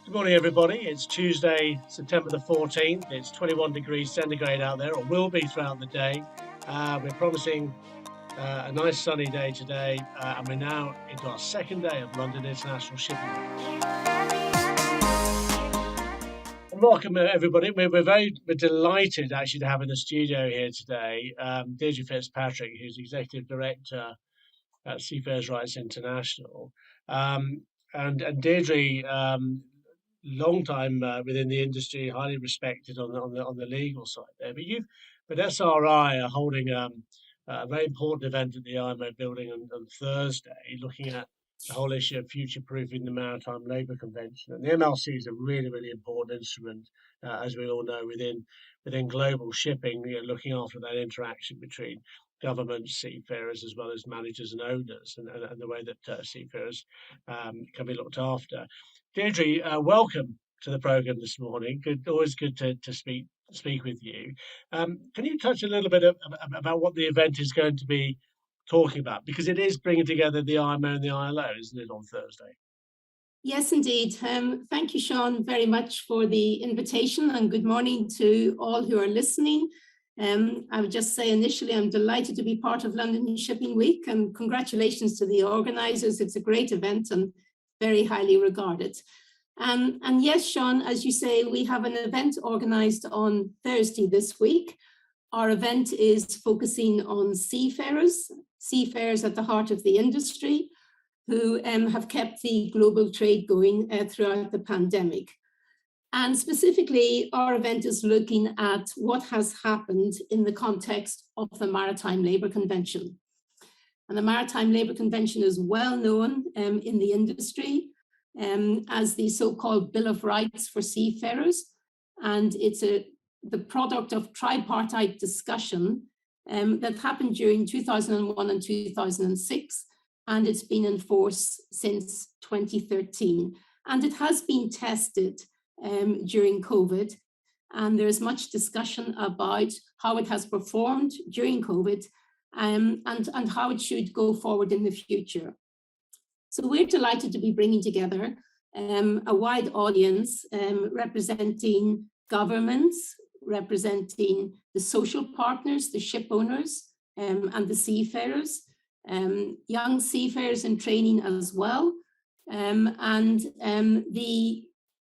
Good morning, everybody. It's Tuesday, September the 14th. It's 21 degrees centigrade out there, or will be throughout the day. We're promising a nice sunny day today, and we're now into our second day of London International Shipping Week. And welcome, everybody. We're delighted actually to have in the studio here today Deirdre Fitzpatrick, who's Executive Director at Seafarers' Rights International. And Deirdre, long time within the industry, highly respected on the legal side there. But SRI are holding a very important event at the IMO building on Thursday, looking at the whole issue of future-proofing the Maritime Labour Convention. And the MLC is a really, really important instrument, as we all know, within global shipping, looking after that interaction between governments, seafarers, as well as managers and owners, and the way that seafarers can be looked after. Deirdre, welcome to the programme this morning. Always good to speak with you. Can you touch a little bit about what the event is going to be talking about? Because it is bringing together the IMO and the ILO, isn't it, on Thursday? Yes, indeed. Thank you, Sean, very much for the invitation, and good morning to all who are listening. I would just say initially, I'm delighted to be part of London Shipping Week, and congratulations to the organisers. It's a great event and very highly regarded. And yes, Sean, as you say, we have an event organised on Thursday this week. Our event is focusing on seafarers at the heart of the industry, who have kept the global trade going throughout the pandemic. And specifically, our event is looking at what has happened in the context of the Maritime Labour Convention. And the Maritime Labour Convention is well known in the industry as the so-called Bill of Rights for seafarers. And it's the product of tripartite discussion that happened during 2001 and 2006. And it's been in force since 2013. And it has been tested during COVID. And there's much discussion about how it has performed during COVID and how it should go forward in the future. So we're delighted to be bringing together a wide audience representing governments, representing the social partners, the ship owners, and the seafarers, young seafarers in training as well. The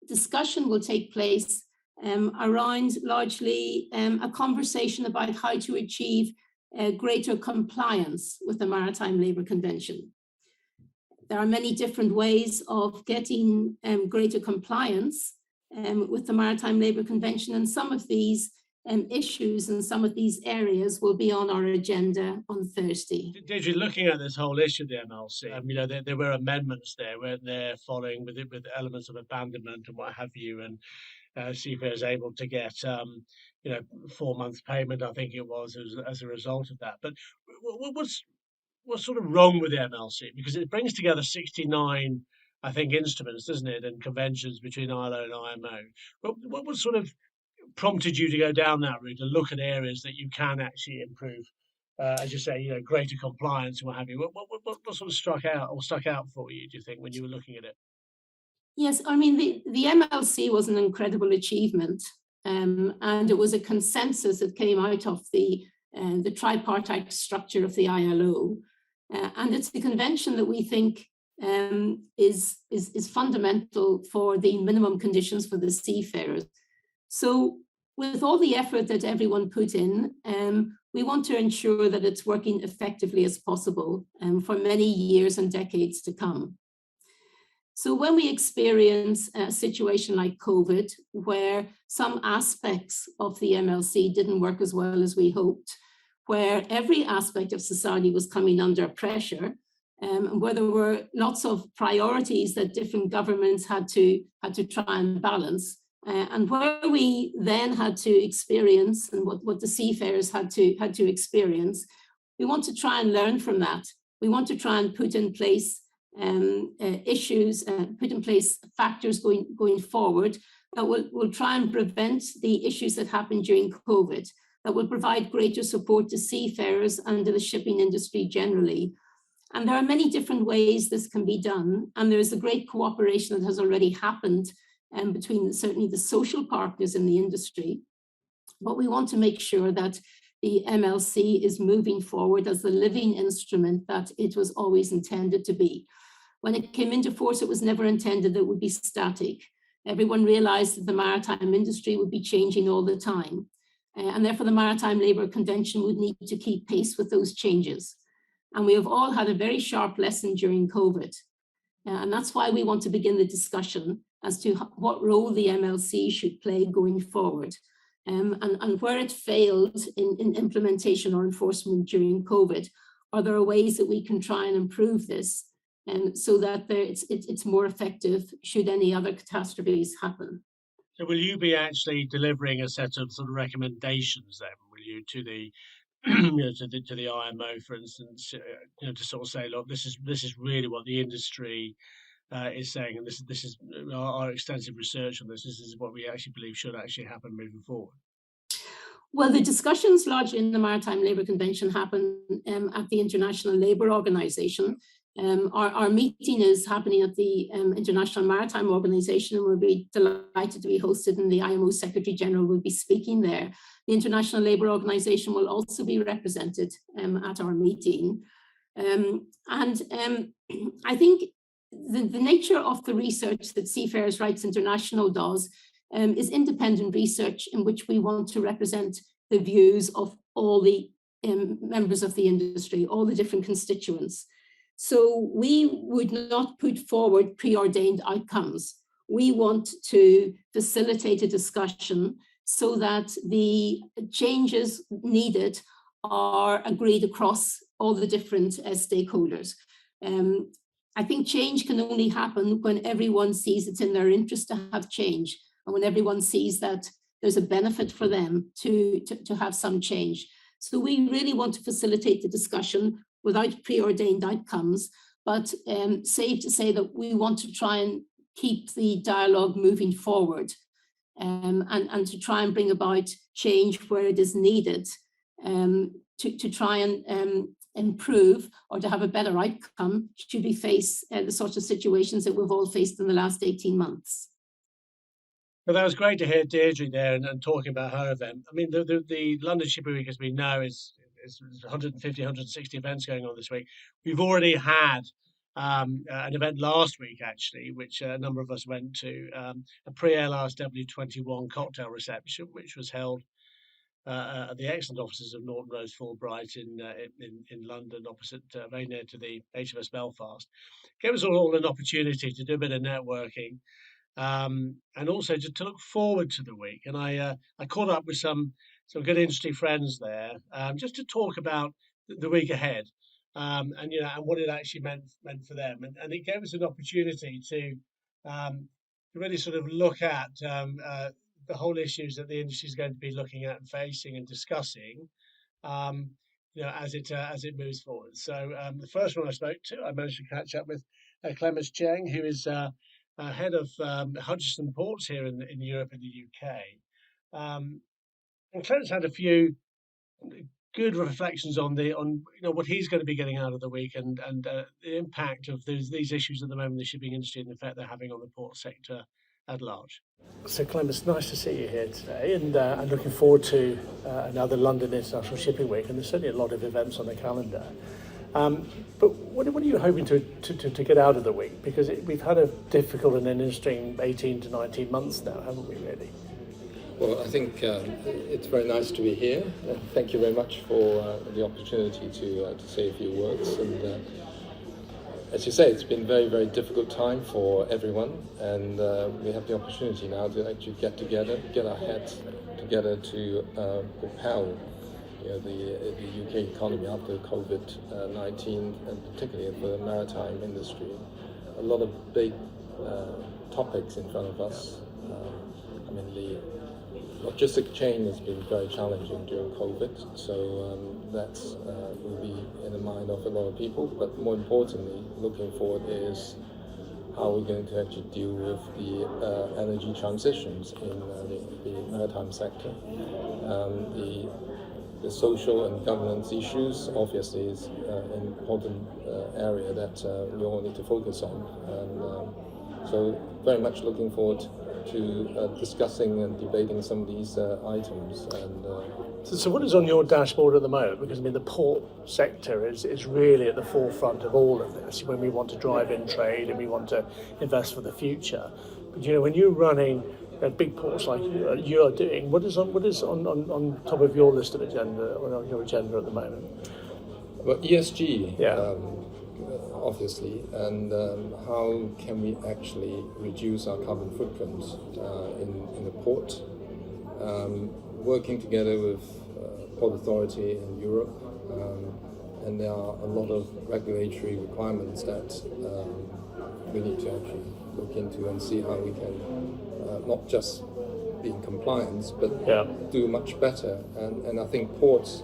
discussion will take place around largely a conversation about how to achieve greater compliance with the Maritime Labour Convention. There are many different ways of getting greater compliance with the Maritime Labour Convention, and some of these issues and some of these areas will be on our agenda on Thursday. Deirdre, looking at this whole issue of the MLC, there were amendments there, weren't there, following with elements of abandonment and what have you, and seafarers able to get 4 months payment, I think it was, as a result of that. But what's sort of wrong with the MLC? Because it brings together 69, I think, instruments, doesn't it, and conventions between ILO and IMO. But what sort of prompted you to go down that route and look at areas that you can actually improve, as you say, greater compliance and what have you? What sort of stuck out for you, do you think, when you were looking at it? Yes, I mean, the MLC was an incredible achievement, and it was a consensus that came out of the tripartite structure of the ILO. And it's the convention that we think is fundamental for the minimum conditions for the seafarers. So with all the effort that everyone put in, we want to ensure that it's working effectively as possible for many years and decades to come. So when we experience a situation like COVID, where some aspects of the MLC didn't work as well as we hoped, where every aspect of society was coming under pressure, where there were lots of priorities that different governments had to try and balance, and where we then had to experience, and what the seafarers had to experience, we want to try and learn from that. We want to try and put in place issues, put in place factors going forward that will try and prevent the issues that happened during COVID, that will provide greater support to seafarers and to the shipping industry generally. And there are many different ways this can be done. And there is a great cooperation that has already happened between certainly the social partners in the industry. But we want to make sure that the MLC is moving forward as the living instrument that it was always intended to be. When it came into force, it was never intended that it would be static. Everyone realized that the maritime industry would be changing all the time. And therefore the Maritime Labour Convention would need to keep pace with those changes. And we have all had a very sharp lesson during COVID. And that's why we want to begin the discussion as to what role the MLC should play going forward. And where it failed in implementation or enforcement during COVID, are there ways that we can try and improve this so that it's more effective should any other catastrophes happen? So will you be actually delivering a set of sort of recommendations then, will you, to the to the IMO, for instance, to sort of say, look, this is really what the industry is saying, and this is our extensive research on this. This is what we actually believe should actually happen moving forward. Well, the discussions largely in the Maritime Labour Convention happen at the International Labour Organization. Our meeting is happening at the International Maritime Organization, and we'll be delighted to be hosted, and the IMO Secretary General will be speaking there. The International Labour Organization will also be represented at our meeting. I think the nature of the research that Seafarers' Rights International does is independent research in which we want to represent the views of all the members of the industry, all the different constituents. So we would not put forward preordained outcomes. We want to facilitate a discussion so that the changes needed are agreed across all the different stakeholders. I think change can only happen when everyone sees it's in their interest to have change, and when everyone sees that there's a benefit for them to have some change. So we really want to facilitate the discussion without preordained outcomes, but safe to say that we want to try and keep the dialogue moving forward and to try and bring about change where it is needed to try and improve or to have a better outcome should we face the sorts of situations that we've all faced in the last 18 months. Well, that was great to hear Deirdre there and talking about her event. I mean, the London Shipping Week, as we know, is 150, 160 events going on this week. We've already had an event last week, actually, which a number of us went to, a pre-LISW 21 cocktail reception, which was held at the excellent offices of Norton Rose Fulbright in London, opposite, very near to the HMS Belfast. Gave us all an opportunity to do a bit of networking. And also to look forward to the week. And I caught up with some good industry friends there, just to talk about the week ahead, and what it actually meant for them. And it gave us an opportunity to really sort of look at the whole issues that the industry is going to be looking at and facing and discussing, as it moves forward. So the first one I spoke to, I managed to catch up with Clemens Cheng, who is head of Hutchison Ports here in Europe and the UK. And Clarence had a few good reflections on what he's going to be getting out of the week and the impact of these issues at the moment in the shipping industry and the effect they're having on the port sector at large. So Clemens, nice to see you here today, and I'm looking forward to another London International Shipping Week, and there's certainly a lot of events on the calendar. But what are you hoping to get out of the week? Because we've had a difficult and interesting 18 to 19 months now, haven't we, really? Well, I think it's very nice to be here. Thank you very much for the opportunity to say a few words. And as you say, it's been a very, very difficult time for everyone. And we have the opportunity now to actually get together, get our heads together to propel the UK economy after COVID-19, and particularly for the maritime industry. A lot of big topics in front of us. The logistic chain has been very challenging during COVID, so that will be in the mind of a lot of people. But more importantly, looking forward is how we're going to actually deal with the energy transitions in the maritime sector. The social and governance issues obviously is an important area that we all need to focus on. And so very much looking forward to discussing and debating some of these items. And so what is on your dashboard at the moment? Because I mean, the port sector is really at the forefront of all of this when we want to drive in trade and we want to invest for the future. But you know, when you're running big ports like you're doing, what is on top of your list of agenda or on your agenda at the moment? Well, ESG, yeah. Obviously, and how can we actually reduce our carbon footprint in a port? Working together with Port Authority in Europe, and there are a lot of regulatory requirements that we need to actually look into and see how we can not just be in compliance, but do much better. And I think ports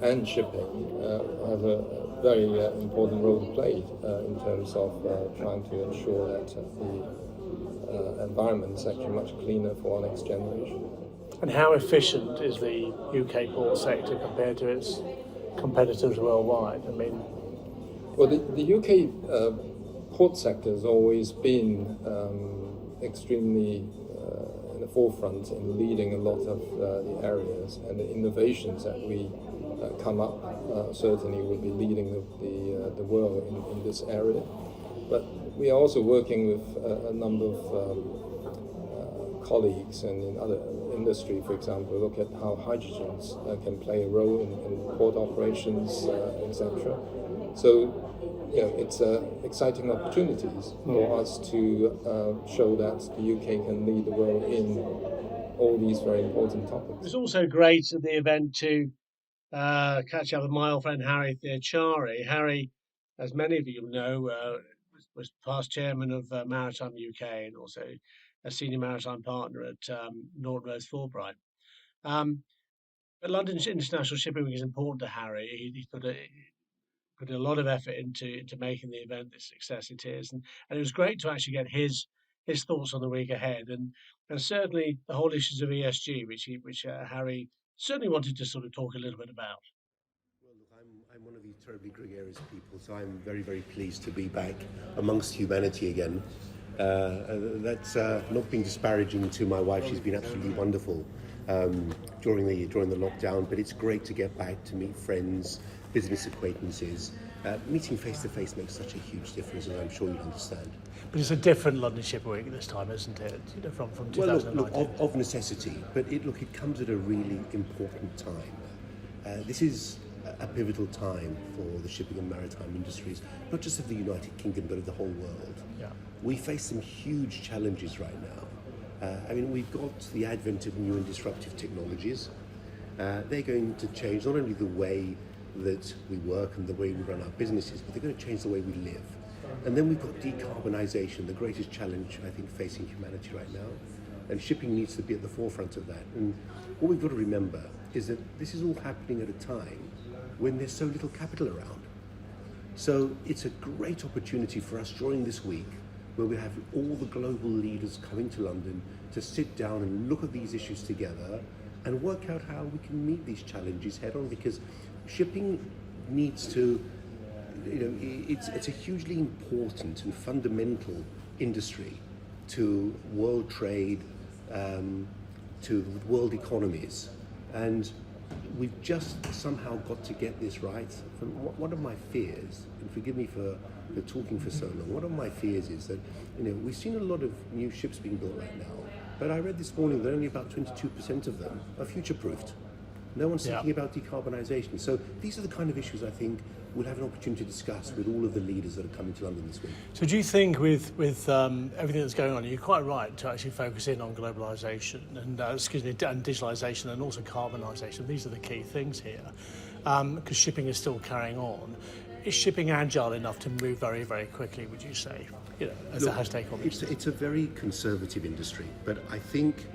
and shipping have a very important role to play in terms of trying to ensure that the environment is actually much cleaner for our next generation. And how efficient is the UK port sector compared to its competitors worldwide? I mean, well, the UK port sector has always been extremely in the forefront in leading a lot of the areas, and the innovations that we come up certainly will be leading the world in this area. But we are also working with a number of colleagues and in other industry, for example, look at how hydrogens can play a role in port operations, etc. So, you know, it's exciting opportunities for us to show that the UK can lead the world in all these very important topics. It's also great at the event to catch up with my old friend Harry Theochari. Harry, as many of you know, was past chairman of Maritime UK and also a senior maritime partner at Norton Rose Fulbright. But London's International Shipping Week is important to Harry. He's put a lot of effort into making the event the success it is, and it was great to actually get his thoughts on the week ahead, and certainly the whole issues of ESG, which Harry certainly wanted to sort of talk a little bit about. Well, look, I'm one of these terribly gregarious people, so I'm very, very pleased to be back amongst humanity again. That's not being disparaging to my wife. She's been absolutely wonderful during the lockdown, but it's great to get back to meet friends, business acquaintances. Meeting face to face makes such a huge difference, as I'm sure you understand. But it's a different London Shipping Week this time, isn't it? You know, from 2019. Well, look, of necessity, but it comes at a really important time. This is a pivotal time for the shipping and maritime industries, not just of the United Kingdom, but of the whole world. Yeah. We face some huge challenges right now. I mean, we've got the advent of new and disruptive technologies. They're going to change not only the way that we work and the way we run our businesses, but they're going to change the way we live. And then we've got decarbonisation, the greatest challenge, I think, facing humanity right now. And shipping needs to be at the forefront of that. And what we've got to remember is that this is all happening at a time when there's so little capital around. So it's a great opportunity for us during this week, where we have all the global leaders coming to London to sit down and look at these issues together and work out how we can meet these challenges head on, because shipping needs to, it's a hugely important and fundamental industry to world trade, to world economies. And we've just somehow got to get this right. One of my fears, and forgive me for talking for so long, one of my fears is that, we've seen a lot of new ships being built right now, but I read this morning that only about 22% of them are future-proofed. No one's thinking about decarbonisation. So these are the kind of issues I think we'll have an opportunity to discuss with all of the leaders that are coming to London this week. So do you think with everything that's going on, you're quite right to actually focus in on globalisation and and digitalisation and also carbonisation? These are the key things here, because shipping is still carrying on. Is shipping agile enough to move very, very quickly, would you say, as it has taken on? It's a very conservative industry, but I think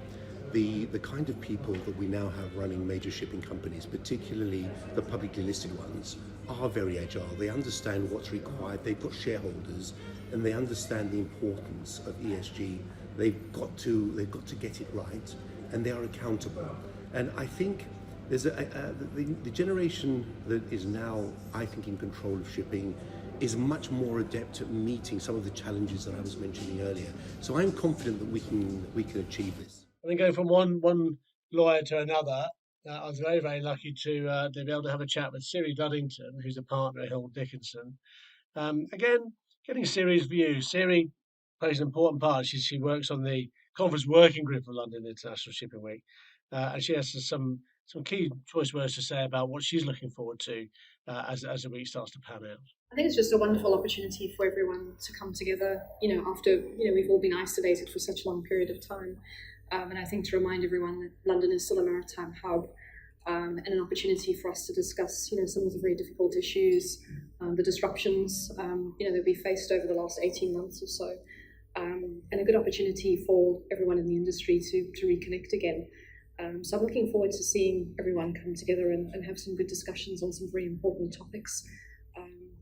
the kind of people that we now have running major shipping companies, particularly the publicly listed ones, are very agile. They understand what's required. They've got shareholders, and they understand the importance of ESG. They've got to get it right, and they are accountable. And I think there's the generation that is now, I think, in control of shipping is much more adept at meeting some of the challenges that I was mentioning earlier. So I'm confident that we can achieve this. I think going from one lawyer to another, I was very, very lucky to be able to have a chat with Shari Duddington, who's a partner at Hill Dickinson. Again, getting Shari's views. Shari plays an important part. She works on the conference working group for London International Shipping Week, and she has some key choice words to say about what she's looking forward to as the week starts to pan out. I think it's just a wonderful opportunity for everyone to come together, after, we've all been isolated for such a long period of time. And I think to remind everyone that London is still a maritime hub, and an opportunity for us to discuss, some of the very difficult issues, the disruptions, that we faced over the last 18 months or so, and a good opportunity for everyone in the industry to reconnect again. So I'm looking forward to seeing everyone come together and have some good discussions on some very important topics,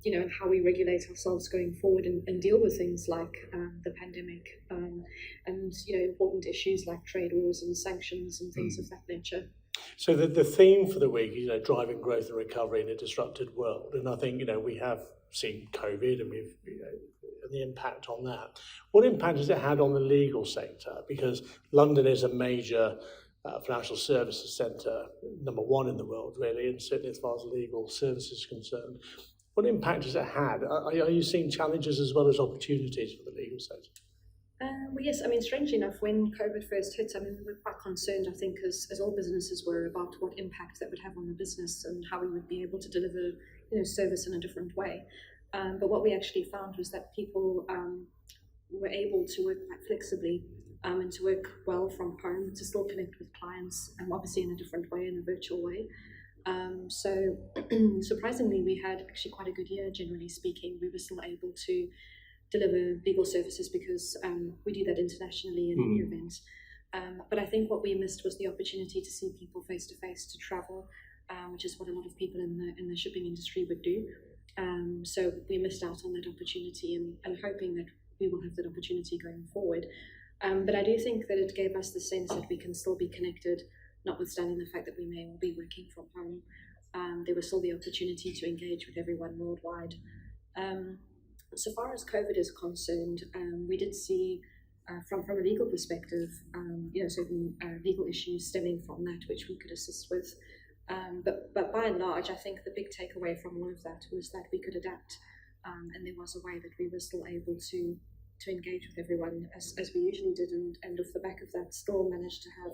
and how we regulate ourselves going forward and deal with things like the pandemic, and, important issues like trade wars and sanctions and things of that nature. So the theme for the week is, driving growth and recovery in a disrupted world. And I think, we have seen COVID and we've, the impact on that. What impact has it had on the legal sector? Because London is a major financial services centre, number one in the world, really, and certainly as far as legal services is concerned. What impact has it had? Are you seeing challenges as well as opportunities for the legal sector? Well, yes. Strangely enough, when COVID first hit, we were quite concerned, I think, as all businesses were, about what impact that would have on the business and how we would be able to deliver, service in a different way. But what we actually found was that people were able to work quite flexibly and to work well from home, to still connect with clients, obviously in a different way, in a virtual way. So surprisingly, we had actually quite a good year, generally speaking. We were still able to deliver legal services because we do that internationally in the event. But I think what we missed was the opportunity to see people face to face, to travel, which is what a lot of people in the shipping industry would do. So we missed out on that opportunity, and hoping that we will have that opportunity going forward. But I do think that it gave us the sense that we can still be connected, notwithstanding the fact that we may all be working from home. There was still the opportunity to engage with everyone worldwide. So far as COVID is concerned, we did see, from a legal perspective, certain legal issues stemming from that, which we could assist with. But by and large, I think the big takeaway from all of that was that we could adapt, and there was a way that we were still able to engage with everyone as we usually did, and off the back of that, still managed to have,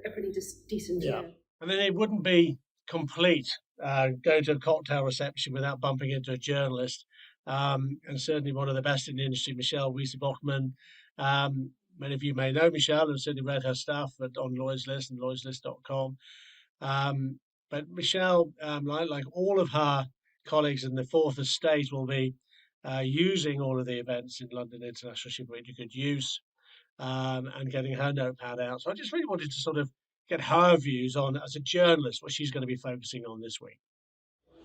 a pretty decent year. And then it wouldn't be complete going to a cocktail reception without bumping into a journalist. And certainly one of the best in the industry, Michelle Weissbachmann. Many of you may know Michelle and certainly read her stuff on Lloyd's List and lloydslist.com. But Michelle, like all of her colleagues in the fourth estate, will be using all of the events in London International Shipping Week to good use, and getting her notepad out. So I just really wanted to sort of get her views on, as a journalist, what she's going to be focusing on this week.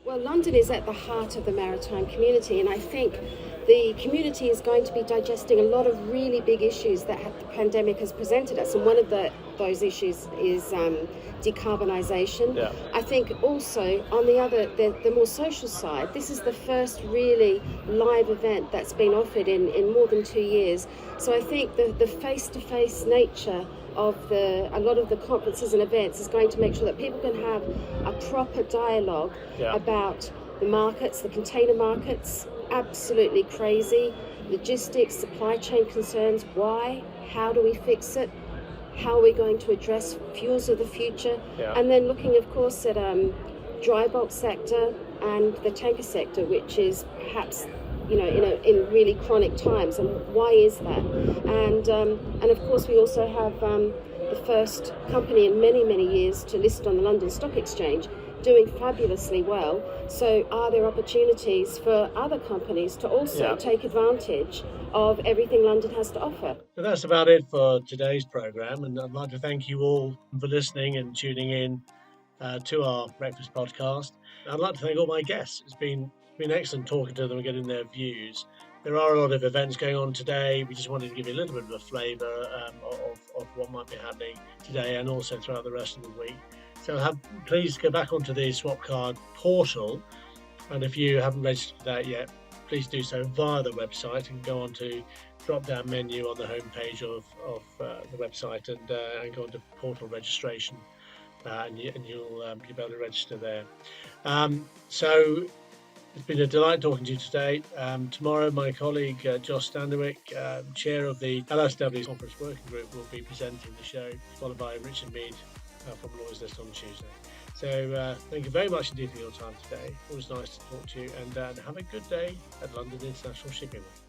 Well, London is at the heart of the maritime community, and I think the community is going to be digesting a lot of really big issues that the pandemic has presented us, and one of those issues is decarbonisation. Yeah. I think also on the more social side, this is the first really live event that's been offered in more than 2 years. So I think the face-to-face nature of a lot of the conferences and events is going to make sure that people can have a proper dialogue about the markets, the container markets, absolutely crazy, logistics, supply chain concerns, why, how do we fix it, how are we going to address fuels of the future, and then looking of course at dry bulk sector and the tanker sector, which is perhaps in really chronic times, and why is that? And of course we also have the first company in many years to list on the London Stock Exchange, doing fabulously well. So are there opportunities for other companies to also take advantage of everything London has to offer? So that's about it for today's programme, and I'd like to thank you all for listening and tuning in to our breakfast podcast. I'd like to thank all my guests. It's been excellent talking to them and getting their views. There are a lot of events going on today. We just wanted to give you a little bit of a flavour of what might be happening today and also throughout the rest of the week. So please go back onto the Swapcard portal, and if you haven't registered that yet, please do so via the website and go on to drop-down menu on the homepage of the website and go on to portal registration, and you'll be able to register there. So it's been a delight talking to you today. Tomorrow, my colleague Josh Standerwick, chair of the LISW Conference Working Group, will be presenting the show, followed by Richard Mead from Lawyers List on Tuesday. So thank you very much indeed for your time today. Always nice to talk to you, and have a good day at London International Shipping Week.